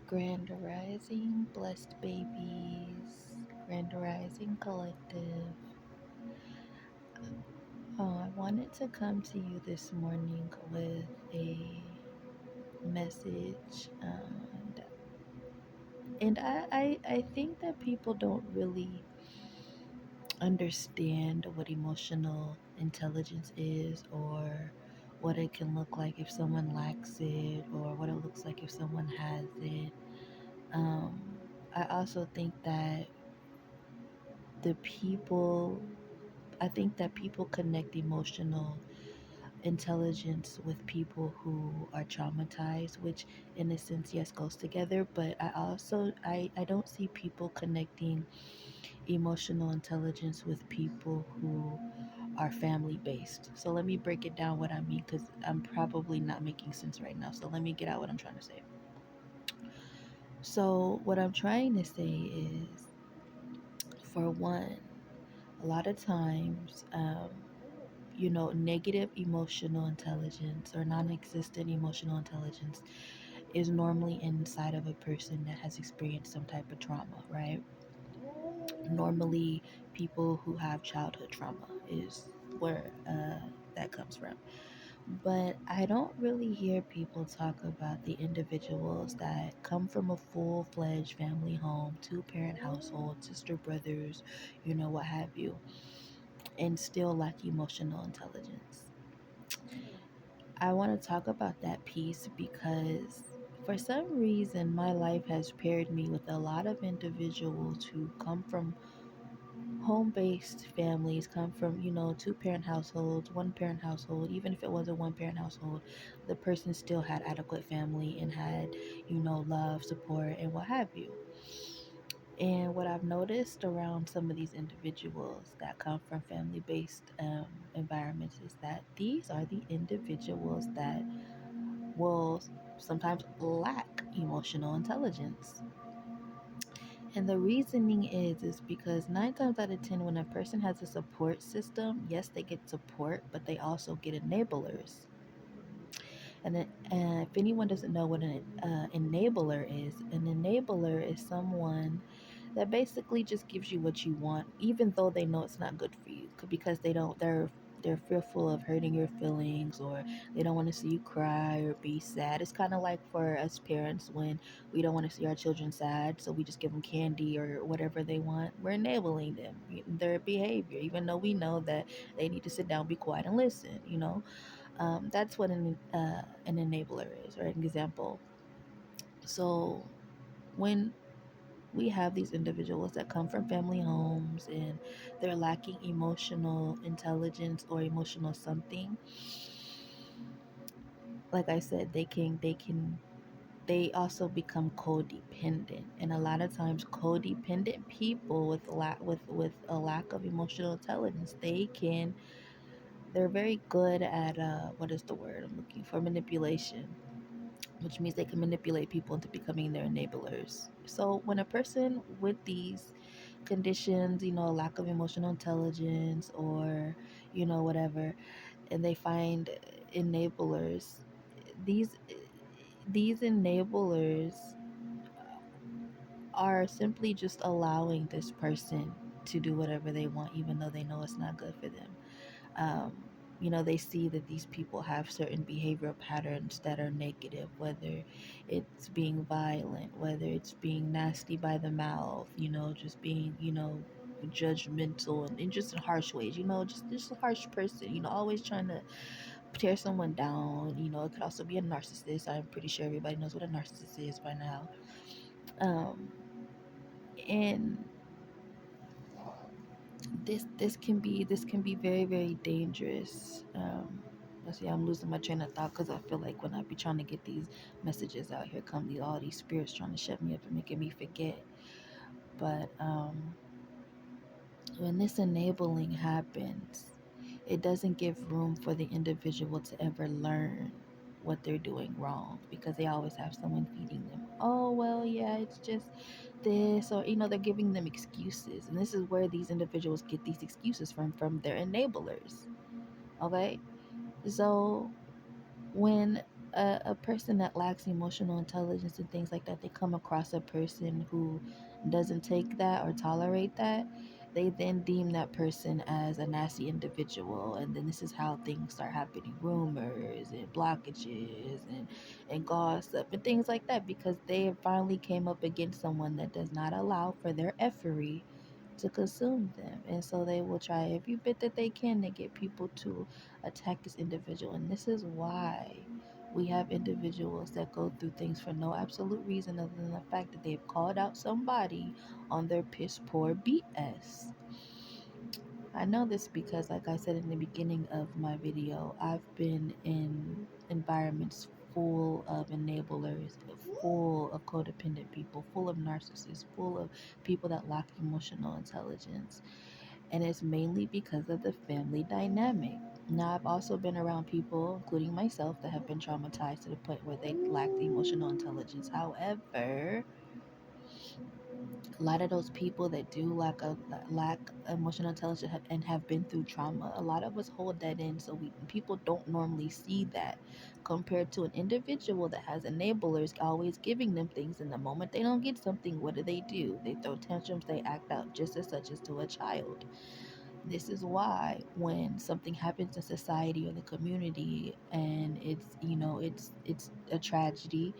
Grand Rising, blessed babies, Grand Rising Collective. I wanted to come to you this morning with a message, and I think that people don't really understand what emotional intelligence is, or what it can look like if someone lacks it, or what it looks like if someone has it. I also think that the people I think that people connect emotional intelligence with people who are traumatized, which in a sense, yes, goes together. But I don't see people connecting emotional intelligence with people who are family based. So let me break it down what I mean, because I'm probably not making sense right now. So let me get out what I'm trying to say. So what I'm trying to say is, for one, a lot of times, negative emotional intelligence or non existent emotional intelligence is normally inside of a person that has experienced some type of trauma, right? Normally, people who have childhood trauma is where that comes from. But I don't really hear people talk about the individuals that come from a full fledged family home, two-parent household, sister, brothers, what have you, and still lack emotional intelligence. I want to talk about that piece because for some reason my life has paired me with a lot of individuals who come from home based families, come from, two parent households, one parent household. Even if it was a one parent household, the person still had adequate family and had, love, support, and what have you. And what I've noticed around some of these individuals that come from family based environments is that these are the individuals that will sometimes lack emotional intelligence. And the reasoning is because 9 times out of 10, when a person has a support system, yes, they get support, but they also get enablers. And then, if anyone doesn't know what an enabler is, an enabler is someone that basically just gives you what you want, even though they know it's not good for you, because they're fearful of hurting your feelings, or they don't want to see you cry or be sad. It's kind of like for us parents when we don't want to see our children sad, so we just give them candy or whatever they want. We're enabling them, their behavior, even though we know that they need to sit down, be quiet, and listen. That's what an enabler is, or an example. So when we have these individuals that come from family homes and they're lacking emotional intelligence or emotional something, like I said, they also become codependent. And a lot of times codependent people with a lack of emotional intelligence, they're very good at what is the word I'm looking for, manipulation, which means they can manipulate people into becoming their enablers. So when a person with these conditions, a lack of emotional intelligence, or whatever, and they find enablers, these these enablers are simply just allowing this person to do whatever they want, even though they know it's not good for them. um, they see that these people have certain behavioral patterns that are negative, whether it's being violent, whether it's being nasty by the mouth, just being, judgmental, and just in harsh ways, just a harsh person, always trying to tear someone down. It could also be a narcissist. I'm pretty sure everybody knows what a narcissist is by now. Um, and this can be very, very dangerous. Let's see, I'm losing my train of thought because I feel like when I be trying to get these messages out, here come all these spirits trying to shut me up and making me forget. But when this enabling happens, it doesn't give room for the individual to ever learn what they're doing wrong, because they always have someone feeding them, oh well, yeah, it's just this, or they're giving them excuses. And this is where these individuals get these excuses from their enablers. Okay, so when a person that lacks emotional intelligence and things like that, they come across a person who doesn't take that or tolerate that, they then deem that person as a nasty individual. And then this is how things start happening, rumors and blockages and gossip and things like that, because they finally came up against someone that does not allow for their effery to consume them. And so they will try every bit that they can to get people to attack this individual. And this is why we have individuals that go through things for no absolute reason other than the fact that they've called out somebody on their piss poor BS. I know this because, like I said in the beginning of my video, I've been in environments full of enablers, full of codependent people, full of narcissists, full of people that lack emotional intelligence. And it's mainly because of the family dynamic. Now, I've also been around people, including myself, that have been traumatized to the point where they lack the emotional intelligence. However, a lot of those people that do lack emotional intelligence and have been through trauma, a lot of us hold that in, so we people don't normally see that, compared to an individual that has enablers always giving them things, and the moment they don't get something, what do? They throw tantrums, they act out just as such as to a child. This is why when something happens in society or the community, and it's a tragedy,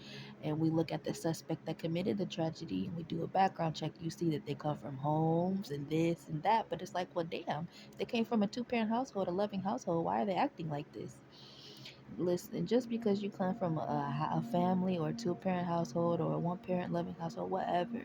and we look at the suspect that committed the tragedy and we do a background check, you see that they come from homes and this and that. But it's like, well, damn, they came from a two-parent household, a loving household. Why are they acting like this? Listen, just because you come from a family or a two-parent household or a one-parent loving household, whatever,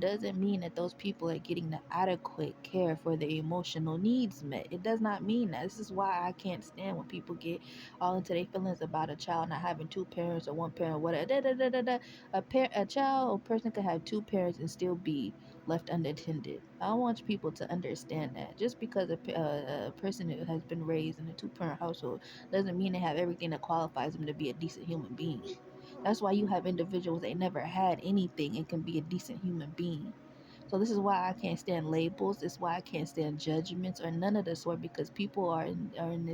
doesn't mean that those people are getting the adequate care for their emotional needs met. It does not mean that. This is why I can't stand when people get all into their feelings about a child not having two parents or one parent, whatever. A child or person could have two parents and still be left unattended. I want people to understand that just because a person who has been raised in a two-parent household doesn't mean they have everything that qualifies them to be a decent human being. That's why you have individuals that never had anything and can be a decent human being. So this is why I can't stand labels. This is why I can't stand judgments or none of the sort, because people are in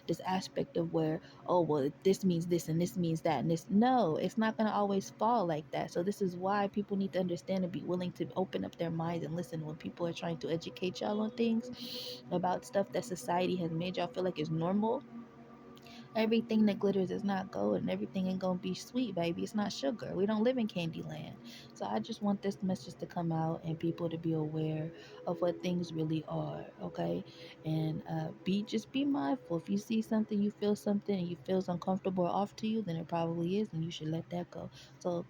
this aspect of where, oh well, this means this and this means that and this. No, it's not gonna always fall like that. So this is why people need to understand and be willing to open up their minds and listen when people are trying to educate y'all on things about stuff that society has made y'all feel like is normal. Everything that glitters is not gold, and everything ain't gonna be sweet, baby. It's not sugar. We don't live in Candyland. So I just want this message to come out and people to be aware of what things really are, okay? And be mindful. If you see something, you feel something, and you feels uncomfortable or off to you, then it probably is, and you should let that go. So,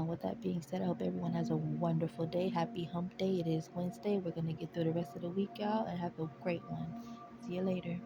with that being said, I hope everyone has a wonderful day. Happy Hump Day. It is Wednesday. We're gonna get through the rest of the week, y'all, and have a great one. See you later.